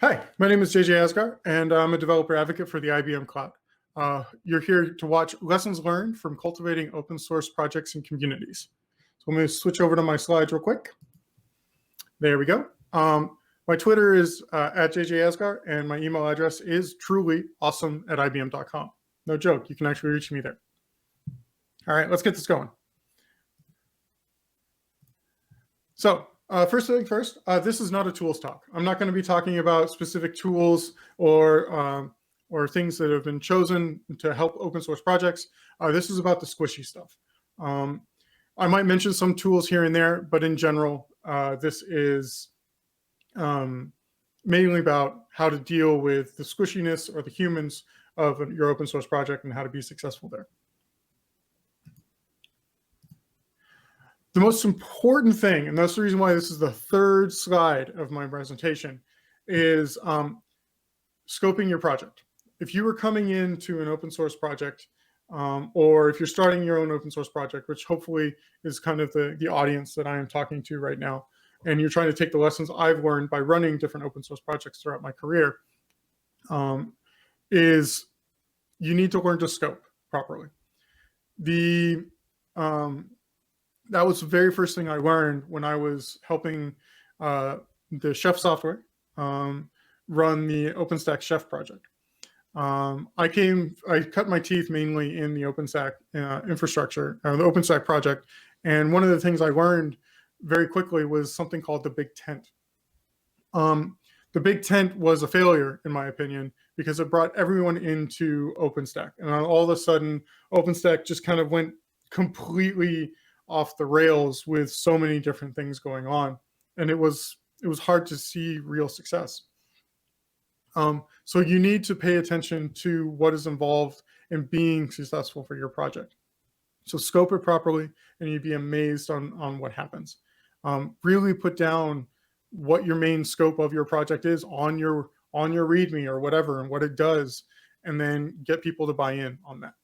Hi, my name is JJ Asghar, and I'm a developer advocate for the IBM Cloud. You're here to watch lessons learned from cultivating open source projects and communities. So I'm going to switch over to my slides real quick. There we go. My Twitter is at JJ Asghar, and my email address is trulyawesome@ibm.com. No joke, you can actually reach me there. All right, let's get this going. So first thing first, this is not a tools talk. I'm not going to be talking about specific tools or things that have been chosen to help open source projects. This is about the squishy stuff. I might mention some tools here and there, but in general, this is mainly about how to deal with the squishiness or the humans of your open source project and how to be successful there. The most important thing, and that's the reason why this is the third slide of my presentation, is scoping your project. If you are coming into an open source project, or if you're starting your own open source project, which hopefully is kind of the audience that I am talking to right now, and you're trying to take the lessons I've learned by running different open source projects throughout my career, is you need to learn to scope properly. That was the very first thing I learned when I was helping the Chef software run the OpenStack-Chef project. I cut my teeth mainly in the OpenStack infrastructure, the OpenStack project, and one of the things I learned very quickly was something called the Big Tent. The Big Tent was a failure, in my opinion, because it brought everyone into OpenStack, and all of a sudden, OpenStack just kind of went completely off the rails with so many different things going on, and it was hard to see real success. So you need to pay attention to what is involved in being successful for your project. So scope it properly, and you'd be amazed on what happens. Really put down what your main scope of your project is on your README or whatever, and what it does, and then get people to buy in on that.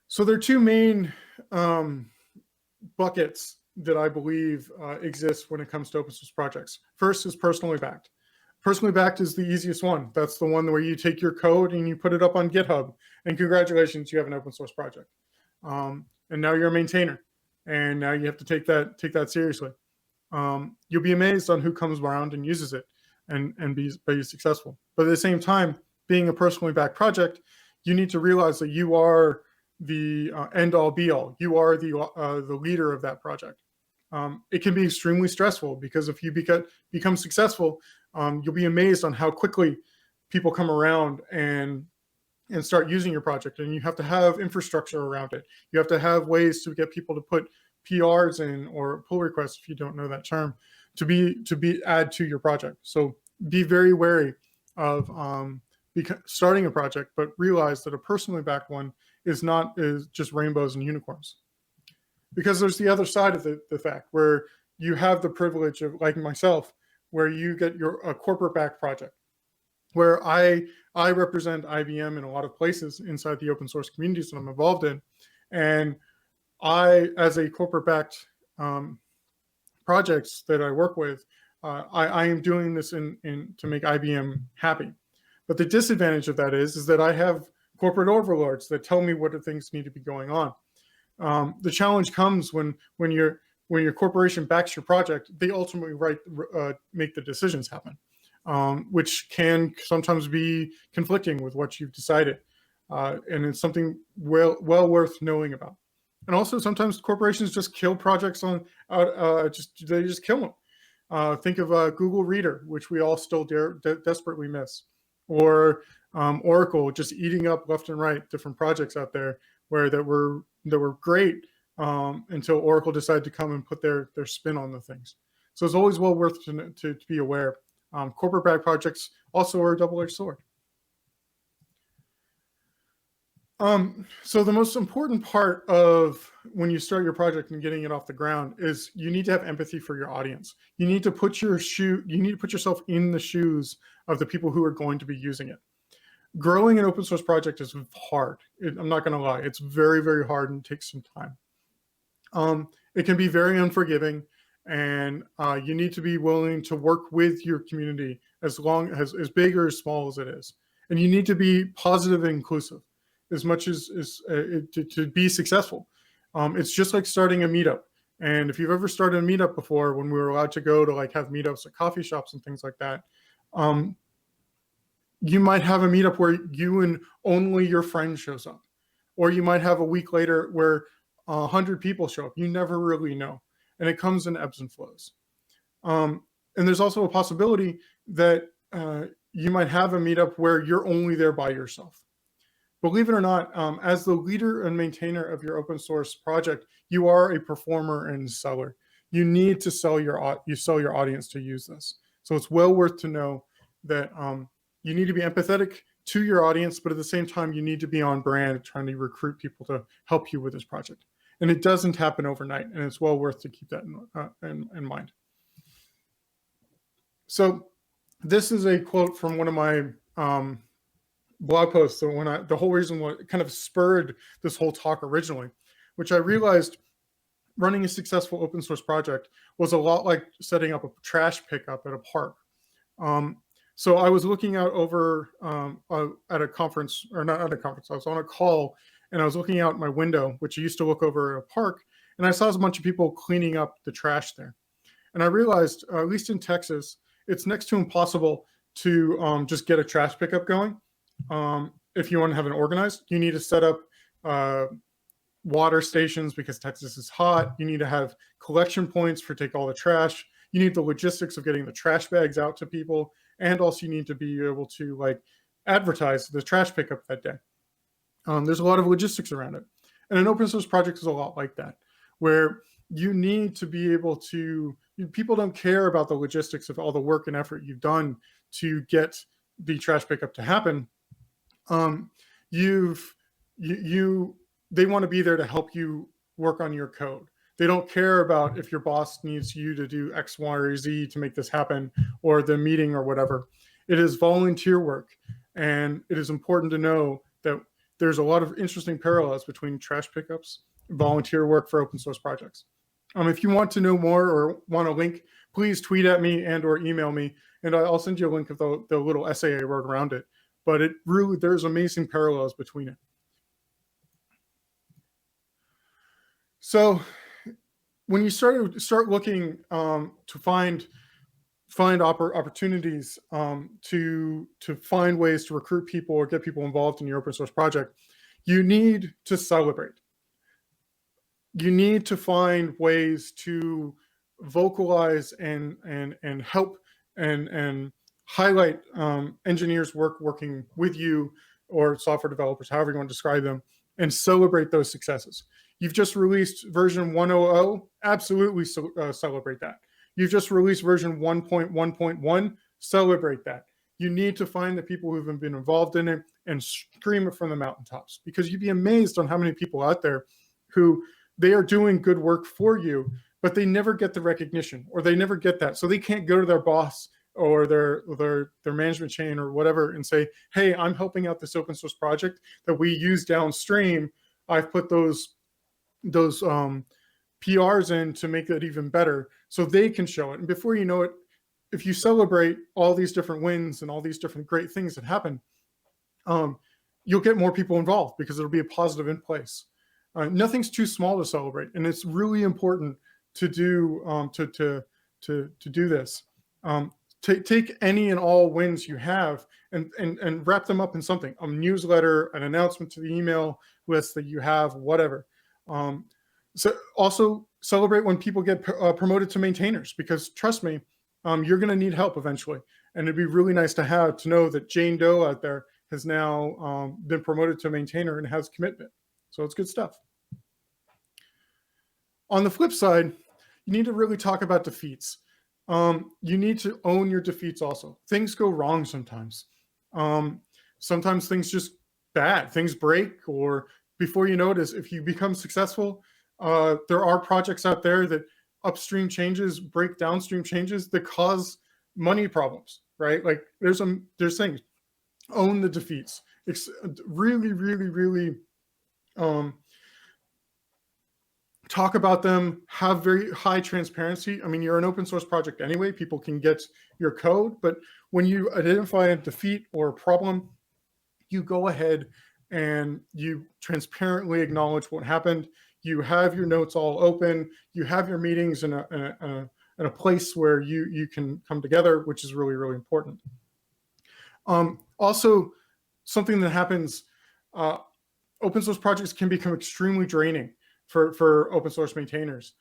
So there are two main buckets that I believe exist when it comes to open source projects. First is personally backed. Personally backed is the easiest one. That's the one where you take your code and you put it up on GitHub, and congratulations, you have an open source project. And now you're a maintainer, and now you have to take that seriously. You'll be amazed on who comes around and uses it and be successful. But at the same time, being a personally backed project, you need to realize that you are the end-all be-all. You are the leader of that project. It can be extremely stressful because if you become successful, you'll be amazed on how quickly people come around and start using your project. And you have to have infrastructure around it. You have to have ways to get people to put PRs in, or pull requests, if you don't know that term, to add to your project. So be very wary of starting a project, but realize that a personally backed one is just rainbows and unicorns. Because there's the other side of the fact where you have the privilege of, like myself, where you get a corporate backed project, where I represent IBM in a lot of places inside the open source communities that I'm involved in. And I, as a corporate backed projects that I work with, I am doing this to make IBM happy. But the disadvantage of that is that I have corporate overlords that tell me what things need to be going on. The challenge comes when your corporation backs your project, they ultimately make the decisions happen, which can sometimes be conflicting with what you've decided, and it's something well worth knowing about. And also, sometimes corporations just kill projects they just kill them. Think of Google Reader, which we all still desperately miss, or Oracle just eating up left and right different projects out there that were great until Oracle decided to come and put their spin on the things. So it's always well worth to be aware. Corporate backed projects also are a double-edged sword. So the most important part of when you start your project and getting it off the ground is you need to have empathy for your audience. You need to put yourself in the shoes of the people who are going to be using it. Growing an open source project is hard. I'm not going to lie. It's very, very hard and takes some time. It can be very unforgiving, and you need to be willing to work with your community as big or as small as it is. And you need to be positive and inclusive as much as to be successful. It's just like starting a meetup. And if you've ever started a meetup before, when we were allowed to go to like have meetups at coffee shops and things like that, you might have a meetup where you and only your friend shows up, or you might have a week later where 100 people show up. You never really know, and it comes in ebbs and flows. And there's also a possibility that you might have a meetup where you're only there by yourself. Believe it or not, as the leader and maintainer of your open source project, you are a performer and seller. You need to sell your audience to use this. So it's well worth to know that you need to be empathetic to your audience, but at the same time, you need to be on brand, trying to recruit people to help you with this project. And it doesn't happen overnight, and it's well worth to keep that in mind. So this is a quote from one of my blog posts. So the whole reason what kind of spurred this whole talk originally, which I realized running a successful open source project was a lot like setting up a trash pickup at a park. So I was looking out over at a conference, or not at a conference, I was on a call, and I was looking out my window, which I used to look over at a park, and I saw a bunch of people cleaning up the trash there. And I realized, at least in Texas, it's next to impossible to just get a trash pickup going. If you want to have it organized, you need to set up water stations because Texas is hot. You need to have collection points for take all the trash. You need the logistics of getting the trash bags out to people. And also you need to be able to like advertise the trash pickup that day. There's a lot of logistics around it. And an open source project is a lot like that, where you need to be able to, people don't care about the logistics of all the work and effort you've done to get the trash pickup to happen. They want to be there to help you work on your code. They don't care about if your boss needs you to do X, Y, or Z to make this happen, or the meeting or whatever. It is volunteer work. And it is important to know that there's a lot of interesting parallels between trash pickups and volunteer work for open source projects. If you want to know more or want a link, please tweet at me and or email me, and I'll send you a link of the little essay I wrote around it. But it really, there's amazing parallels between it. So when you start looking to find opportunities to find ways to recruit people or get people involved in your open source project, you need to celebrate. You need to find ways to vocalize and help and highlight engineers working with you, or software developers, however you want to describe them, and celebrate those successes. You've just released version 1.0, absolutely celebrate that. You've just released version 1.1.1, celebrate that. You need to find the people who've been involved in it and scream it from the mountaintops, because you'd be amazed on how many people out there who they are doing good work for you, but they never get the recognition, or they never get that. So they can't go to their boss or their management chain or whatever and say, hey, I'm helping out this open source project that we use downstream. I've put those PRs in to make it even better, so they can show it. And before you know it, if you celebrate all these different wins and all these different great things that happen, you'll get more people involved, because it'll be a positive in place. Nothing's too small to celebrate, and it's really important to do to do this. Take any and all wins you have and wrap them up in something, a newsletter, an announcement to the email list that you have, whatever. So also celebrate when people get promoted to maintainers, because trust me, you're going to need help eventually. And it'd be really nice to know that Jane Doe out there has now been promoted to maintainer and has commitment. So it's good stuff. On the flip side, you need to really talk about defeats. You need to own your defeats also. Things go wrong sometimes. Sometimes things just bad, things break, or before you notice, if you become successful, there are projects out there that upstream changes break downstream changes that cause money problems, right? Like there's things. Own the defeats. It's really, really, really talk about them, have very high transparency. I mean, you're an open source project anyway, people can get your code, but when you identify a defeat or a problem, you go ahead and you transparently acknowledge what happened. You have your notes all open. You have your meetings in a place where you can come together, which is really, really important. Also, something that happens, open source projects can become extremely draining for open source maintainers.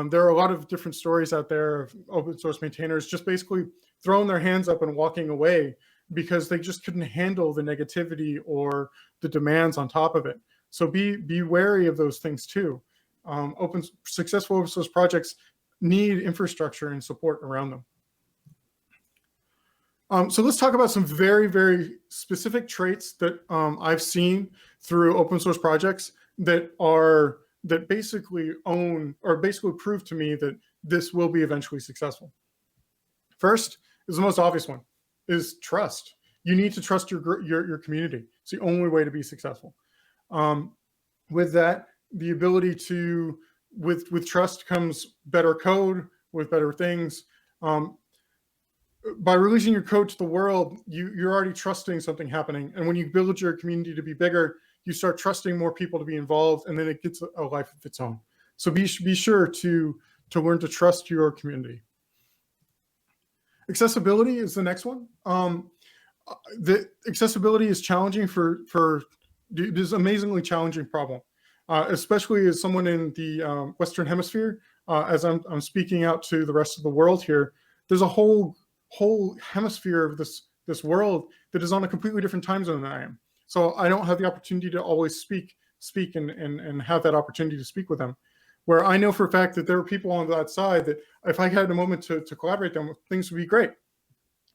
There are a lot of different stories out there of open source maintainers just basically throwing their hands up and walking away because they just couldn't handle the negativity or the demands on top of it. So be wary of those things too. Successful open source projects need infrastructure and support around them. So let's talk about some very, very specific traits that I've seen through open source projects that basically own or basically prove to me that this will be eventually successful. First is the most obvious one, is trust. You need to trust your community. It's the only way to be successful. With that, the ability to, with trust comes better code, with better things. By releasing your code to the world, you're already trusting something happening. And when you build your community to be bigger, you start trusting more people to be involved, and then it gets a life of its own. So be sure to learn to trust your community. Accessibility is the next one. The accessibility is challenging it is an amazingly challenging problem, especially as someone in the Western Hemisphere. As I'm speaking out to the rest of the world here, there's a whole hemisphere of this world that is on a completely different time zone than I am. So I don't have the opportunity to always speak and have that opportunity to speak with them. Where I know for a fact that there are people on that side that if I had a moment to collaborate them, things would be great.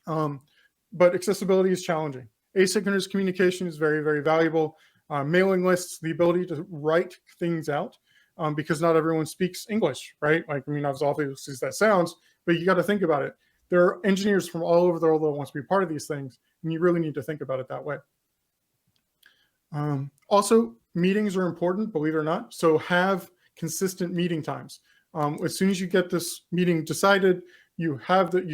But accessibility is challenging. Asynchronous communication is very, very valuable. Mailing lists, the ability to write things out, because not everyone speaks English, right? Like, I mean, as obvious as that sounds, but you got to think about it. There are engineers from all over the world that want to be part of these things, and you really need to think about it that way. Also, meetings are important, believe it or not. So have consistent meeting times. As soon as you get this meeting decided, you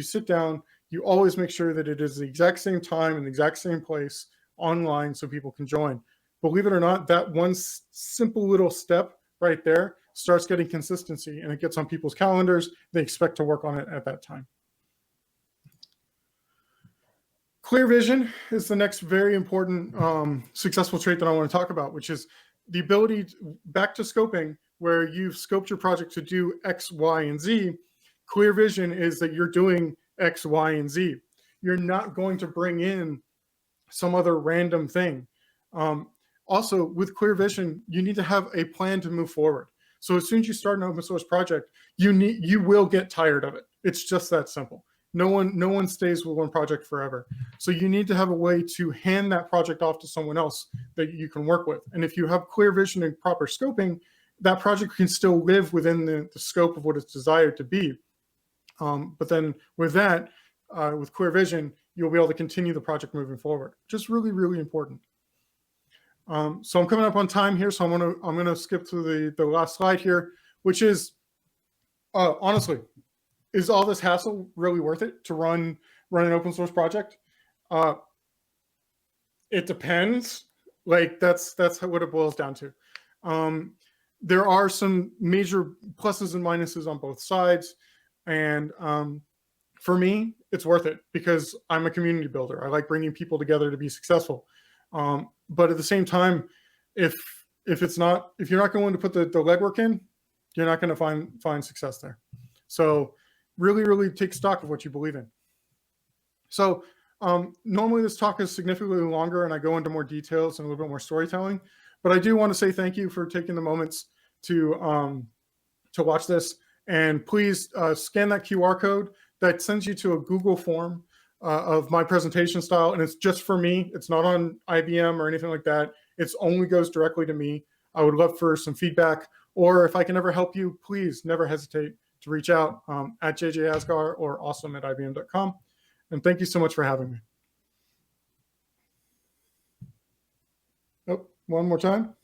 sit down, you always make sure that it is the exact same time and the exact same place online so people can join. Believe it or not, that one simple little step right there starts getting consistency, and it gets on people's calendars. They expect to work on it at that time. Clear vision is the next very important successful trait that I want to talk about, which is the ability back to scoping, where you've scoped your project to do X, Y, and Z. Clear vision is that you're doing X, Y, and Z. You're not going to bring in some other random thing. Also, with clear vision, you need to have a plan to move forward. So as soon as you start an open source project, you will get tired of it. It's just that simple. No one stays with one project forever. So you need to have a way to hand that project off to someone else that you can work with. And if you have clear vision and proper scoping, that project can still live within the scope of what it's desired to be. But then with that, with clear vision, you'll be able to continue the project moving forward, which is really, really important. So I'm coming up on time here, so I'm gonna skip to the last slide here, which is honestly, is all this hassle really worth it to run an open source project? It depends. Like that's what it boils down to. There are some major pluses and minuses on both sides, and for me, it's worth it because I'm a community builder. I like bringing people together to be successful. But at the same time, if you're not going to put the legwork in, you're not going to find success there. So really, really take stock of what you believe in. So normally this talk is significantly longer and I go into more details and a little bit more storytelling, but I do want to say thank you for taking the moments to watch this. And please scan that QR code that sends you to a Google form of my presentation style. And it's just for me. It's not on IBM or anything like that. It only goes directly to me. I would love for some feedback, or if I can ever help you, please never hesitate to reach out at Asghar or awesome@ibm.com. And thank you so much for having me. Oh, one more time.